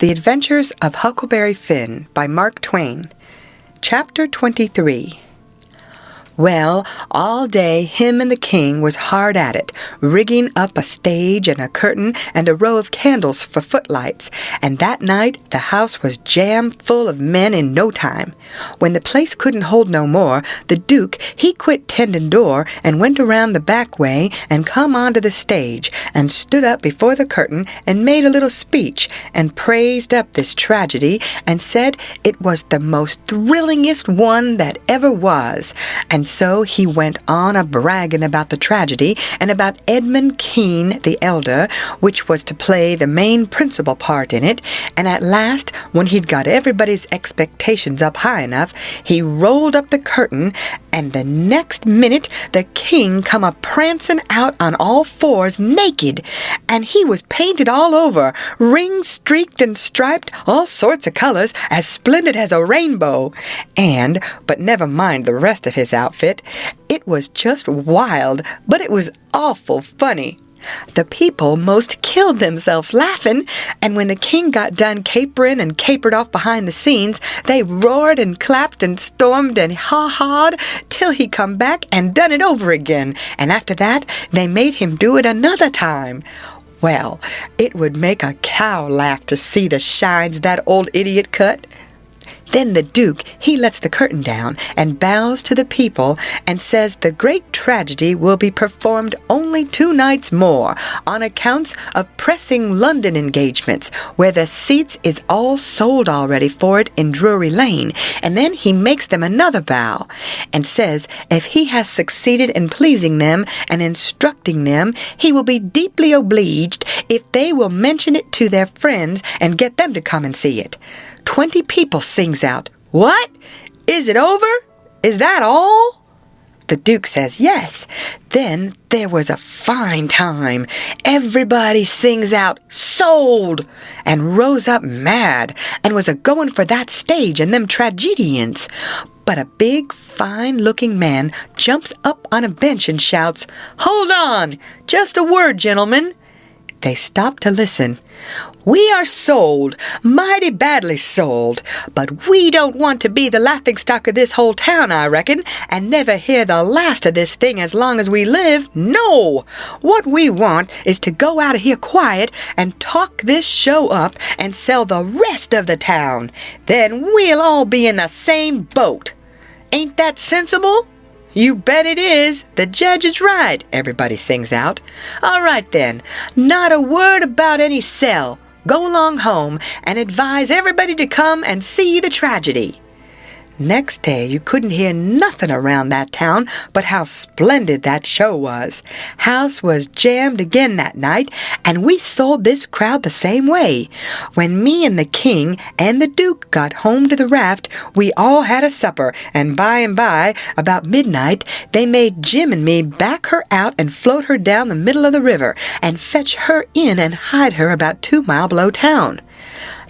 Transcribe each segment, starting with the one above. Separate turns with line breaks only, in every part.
The Adventures of Huckleberry Finn by Mark Twain. Chapter 23. Well, all day him and the king was hard at it, rigging up a stage and a curtain and a row of candles for footlights, and that night the house was jam full of men in no time. When the place couldn't hold no more, the Duke, he quit tending door and went around the back way and come onto the stage and stood up before the curtain and made a little speech and praised up this tragedy and said it was the most thrillingest one that ever was, and so he went on a-bragging about the tragedy and about Edmund Kean the elder, which was to play the main principal part in it, and at last, when he'd got everybody's expectations up high enough, he rolled up the curtain, and the next minute the king come a-prancing out on all fours naked, and he was painted all over, ring-streaked and striped, all sorts of colors, as splendid as a rainbow, but never mind the rest of his outfit. It was just wild, but it was awful funny. The people most killed themselves laughing, and when the king got done capering and capered off behind the scenes, they roared and clapped and stormed and ha-ha'd till he come back and done it over again, and after that they made him do it another time. Well, it would make a cow laugh to see the shines that old idiot cut. Then the Duke, he lets the curtain down and bows to the people and says the great tragedy will be performed only 2 nights more on accounts of pressing London engagements where the seats is all sold already for it in Drury Lane, and then he makes them another bow and says if he has succeeded in pleasing them and instructing them, he will be deeply obliged if they will mention it to their friends and get them to come and see it. 20 people sings out, "What? Is it over? Is that all?" The Duke says yes. Then there was a fine time. Everybody sings out, "Sold!" and rose up mad and was a-going for that stage and them tragedians. But a big, fine-looking man jumps up on a bench and shouts, "Hold on! Just a word, gentlemen." They stop to listen. "We are sold, mighty badly sold, but we don't want to be the laughingstock of this whole town, I reckon, and never hear the last of this thing as long as we live. No! What we want is to go out of here quiet and talk this show up and sell the rest of the town. Then we'll all be in the same boat. Ain't that sensible?" "You bet it is. The judge is right," everybody sings out. "All right then, not a word about any sell. Go along home and advise everybody to come and see the tragedy." Next day you couldn't hear nothing around that town but how splendid that show was. House was jammed again that night, and we sold this crowd the same way. When me and the king and the Duke got home to the raft, we all had a supper, and by, about midnight, they made Jim and me back her out and float her down the middle of the river, and fetch her in and hide her about 2 miles below town.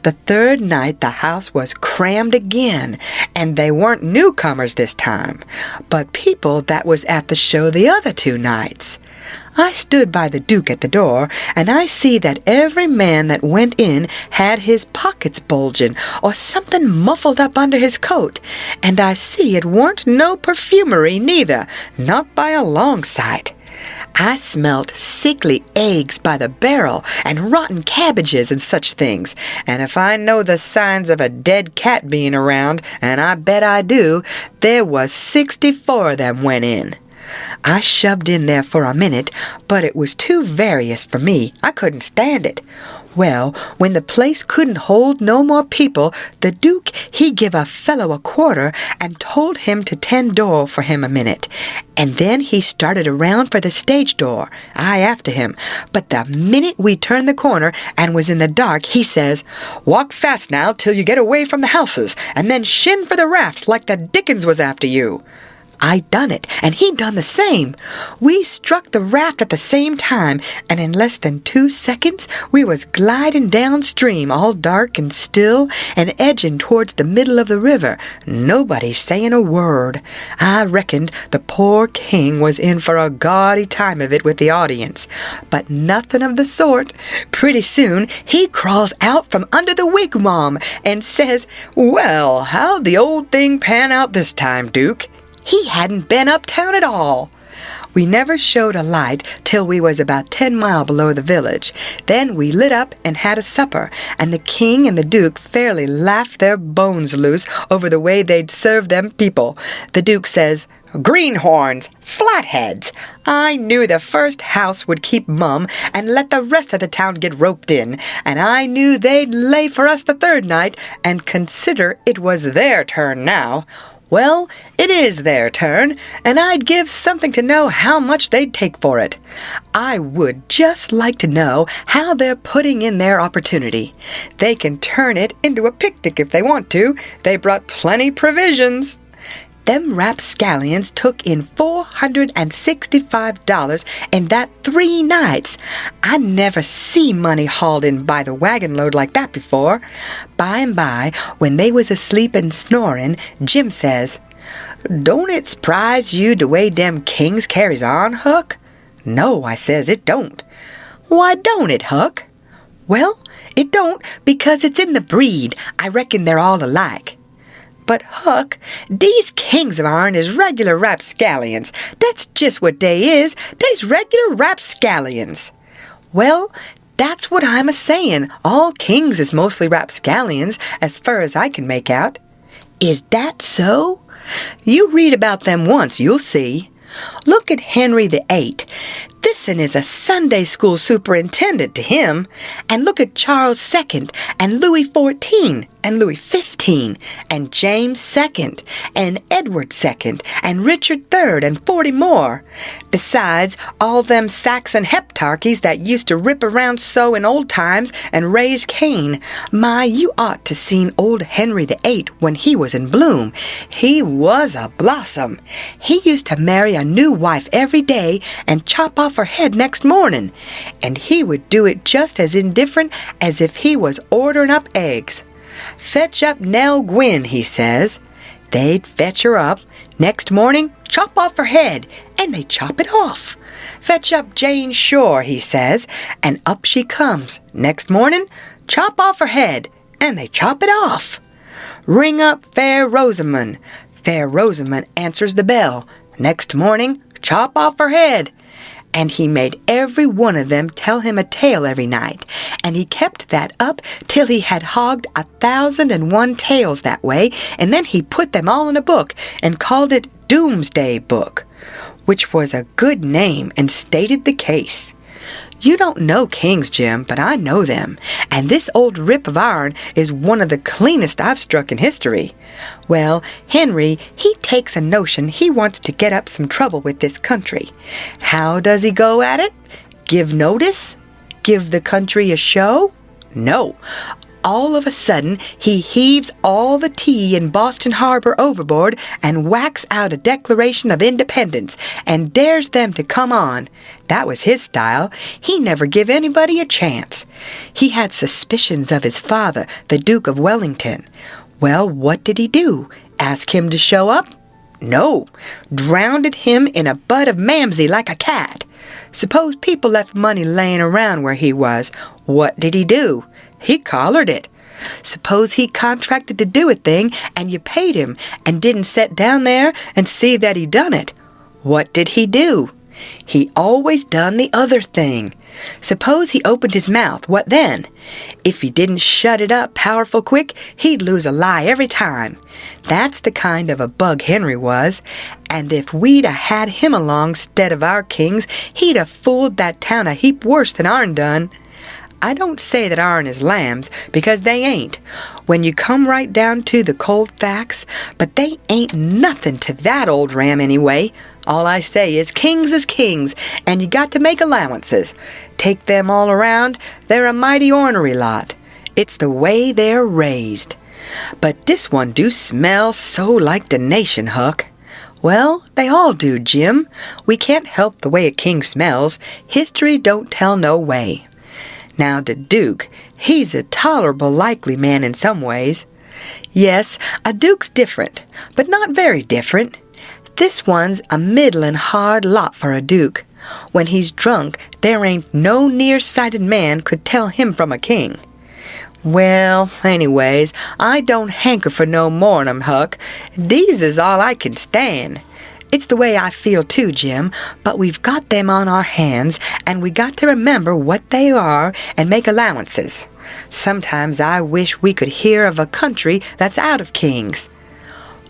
The 3rd night the house was crammed again, and they weren't newcomers this time, but people that was at the show the other 2 nights. I stood by the Duke at the door, and I see that every man that went in had his pockets bulging or something muffled up under his coat, and I see it weren't no perfumery neither, not by a long sight. I smelt sickly eggs by the barrel and rotten cabbages and such things, and if I know the signs of a dead cat being around, and I bet I do, there was 64 of them went in. I shoved in there for a minute, but it was too various for me. I couldn't stand it. Well, when the place couldn't hold no more people, the Duke, he give a fellow a quarter and told him to tend door for him a minute. And then he started around for the stage door, I after him. But the minute we turned the corner and was in the dark, he says, "Walk fast now till you get away from the houses, and then shin for the raft like the Dickens was after you." I done it, and he done the same. We struck the raft at the same time, and in less than 2 seconds we was gliding downstream, all dark and still, and edging towards the middle of the river, nobody saying a word. I reckoned the poor king was in for a gaudy time of it with the audience, but nothing of the sort. Pretty soon he crawls out from under the wigwam and says, "Well, how'd the old thing pan out this time, Duke?" He hadn't been uptown at all. We never showed a light till we was about 10 miles below the village. Then we lit up and had a supper, and the king and the duke fairly laughed their bones loose over the way they'd served them people. The duke says, "Greenhorns, flatheads. I knew the first house would keep mum and let the rest of the town get roped in, and I knew they'd lay for us the third night and consider it was their turn now. Well, it is their turn, and I'd give something to know how much they'd take for it. I would just like to know how they're putting in their opportunity. They can turn it into a picnic if they want to. They brought plenty provisions." Them rapscallions took in $465 in that 3 nights. I never see money hauled in by the wagon load like that before. By and by, when they was asleep and snoring, Jim says, "Don't it s'prise you the way dem kings carries on, Huck?" "No," I says, "it don't." "Why don't it, Huck?" "Well, it don't because it's in the breed. I reckon they're all alike." "But, Huck, dese kings of ourn is regular rapscallions. That's just what dey is. Dey's regular rapscallions." "Well, that's what I'm a-sayin'. All kings is mostly rapscallions, as fur as I can make out." "Is that so?" "You read about them once, you'll see. Look at Henry VIII. This'n is a Sunday school superintendent to him. And look at Charles II, and Louis XIV, and Louis XV, and James II, and Edward II, and Richard III, and 40 more. Besides, all them Saxon heptarchies that used to rip around so in old times and raise Cain. My, you ought to seen old Henry VIII when he was in bloom. He was a blossom. He used to marry a new wife every day and chop off her head next morning. And he would do it just as indifferent as if he was ordering up eggs. 'Fetch up Nell Gwynn,' he says. They'd fetch her up. Next morning, chop off her head, and they chop it off. 'Fetch up Jane Shore,' he says, and up she comes. Next morning, chop off her head, and they chop it off. 'Ring up Fair Rosamond.' Fair Rosamond answers the bell. Next morning, chop off her head. And he made every one of them tell him a tale every night, and he kept that up till he had hogged 1,001 tales that way, and then he put them all in a book and called it Doomsday Book, which was a good name and stated the case. You don't know kings, Jim, but I know them, and this old rip of ourn is one of the cleanest I've struck in history. Well, Henry, he takes a notion he wants to get up some trouble with this country. How does he go at it? Give notice? Give the country a show? No. All of a sudden, he heaves all the tea in Boston Harbor overboard and whacks out a Declaration of Independence and dares them to come on. That was his style. He never give anybody a chance. He had suspicions of his father, the Duke of Wellington. Well, what did he do? Ask him to show up? No. Drowned him in a butt of Mamsie like a cat. Suppose people left money laying around where he was. What did he do? He collared it. Suppose he contracted to do a thing and you paid him and didn't sit down there and see that he done it. What did he do? He always done the other thing. Suppose he opened his mouth, what then? If he didn't shut it up powerful quick, he'd lose a lie every time. That's the kind of a bug Henry was, and if we'd a had him along 'stead of our kings, he'd a fooled that town a heap worse than ourn done. I don't say that ourn is lambs, because they ain't, when you come right down to the cold facts, but they ain't nothing to that old ram anyway. All I say is kings, and you got to make allowances. Take them all around, they're a mighty ornery lot. It's the way they're raised. But this one do smell so like the nation, Huck. Well, they all do, Jim. We can't help the way a king smells. History don't tell no way. Now, the Duke, he's a tolerable likely man in some ways. Yes, a duke's different, but not very different. This one's a middlin' hard lot for a duke. When he's drunk, there ain't no near-sighted man could tell him from a king. Well, anyways, I don't hanker for no more'n 'em, Huck. These is all I can stand. It's the way I feel too, Jim, but we've got them on our hands, and we got to remember what they are and make allowances. Sometimes I wish we could hear of a country that's out of kings.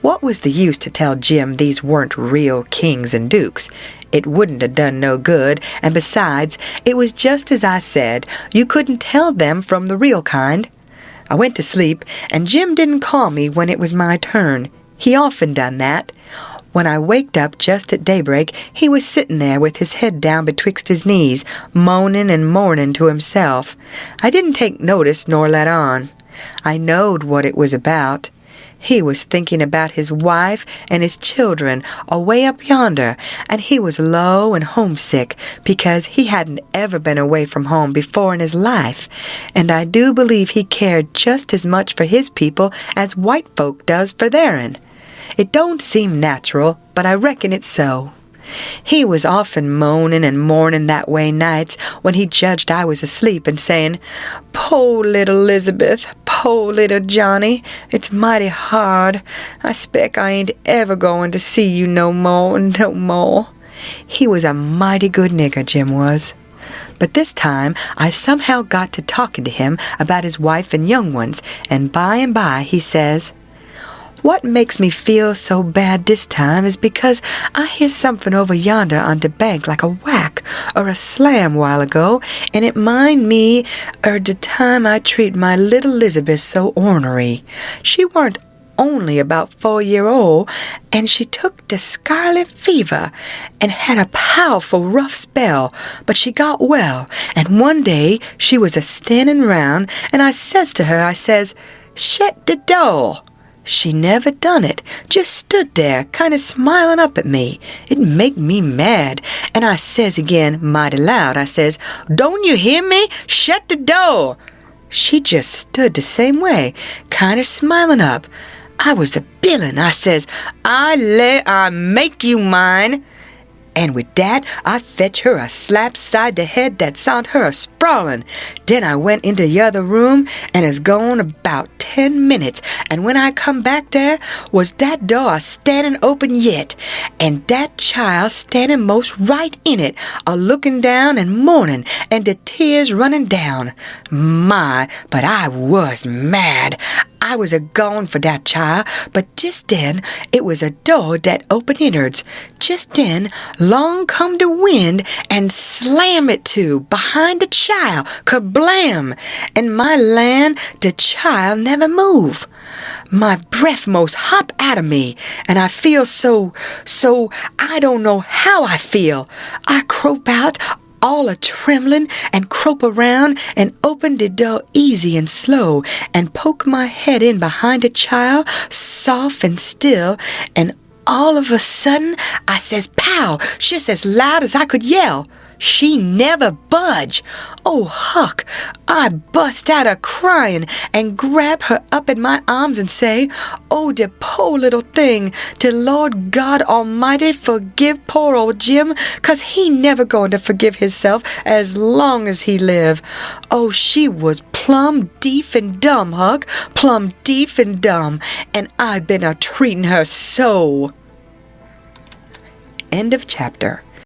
What was the use to tell Jim these weren't real kings and dukes? It wouldn't have done no good, and besides, it was just as I said, you couldn't tell them from the real kind. I went to sleep, and Jim didn't call me when it was my turn. He often done that. When I waked up just at daybreak, he was sitting there with his head down betwixt his knees, moaning and mourning to himself. I didn't take notice nor let on. I knowed what it was about. He was thinking about his wife and his children away up yonder, and he was low and homesick because he hadn't ever been away from home before in his life, and I do believe he cared just as much for his people as white folk does for their'n. It don't seem natural, but I reckon it's so. He was often moaning and mourning that way nights when he judged I was asleep and saying, "Po' little Elizabeth, po' little Johnny, it's mighty hard. I spec I ain't ever going to see you no more." He was a mighty good nigger, Jim was. But this time I somehow got to talking to him about his wife and young ones, and by he says, "What makes me feel so bad this time is because I hear something over yonder on the bank like a whack or a slam while ago, and it mind me the time I treat my little Elizabeth so ornery. She weren't only about 4-year-old, and she took the scarlet fever and had a powerful rough spell, but she got well, and one day she was a-standing round, and I says to her, I says, 'Shet the door.' She never done it, just stood there, kind of smiling up at me. It make me mad, and I says again, mighty loud, I says, 'Don't you hear me? Shut the door!' She just stood the same way, kind of smiling up. I was a billin'. I says, 'I lay I make you mine.' And with that, I fetch her a slap side the head that sent her a sprawling. Then I went into the other room and is gone about 10 minutes, and when I come back there, was that door a-standing open yet, and that child standing most right in it, a-looking down and mourning, and the tears running down. My, but I was mad. I was a-gone for that child, but just then it was a door that opened inwards. Just then, long come the wind and slam it to behind the child, kerblam! And my land, the child never move. My breath most hop out of me, and I feel so, I don't know how I feel. I crope out, all a-trembling, and crope around and open the door easy and slow and poke my head in behind the child, soft and still, and all of a sudden I says, "Pow!" just as loud as I could yell. She never budge. Oh, Huck, I bust out a-crying and grab her up in my arms and say, "Oh, the poor little thing, the Lord God Almighty forgive poor old Jim, 'cause he never going to forgive himself as long as he live." Oh, she was plumb deaf and dumb, Huck, plumb deaf and dumb, and I been a-treating her so. End of chapter.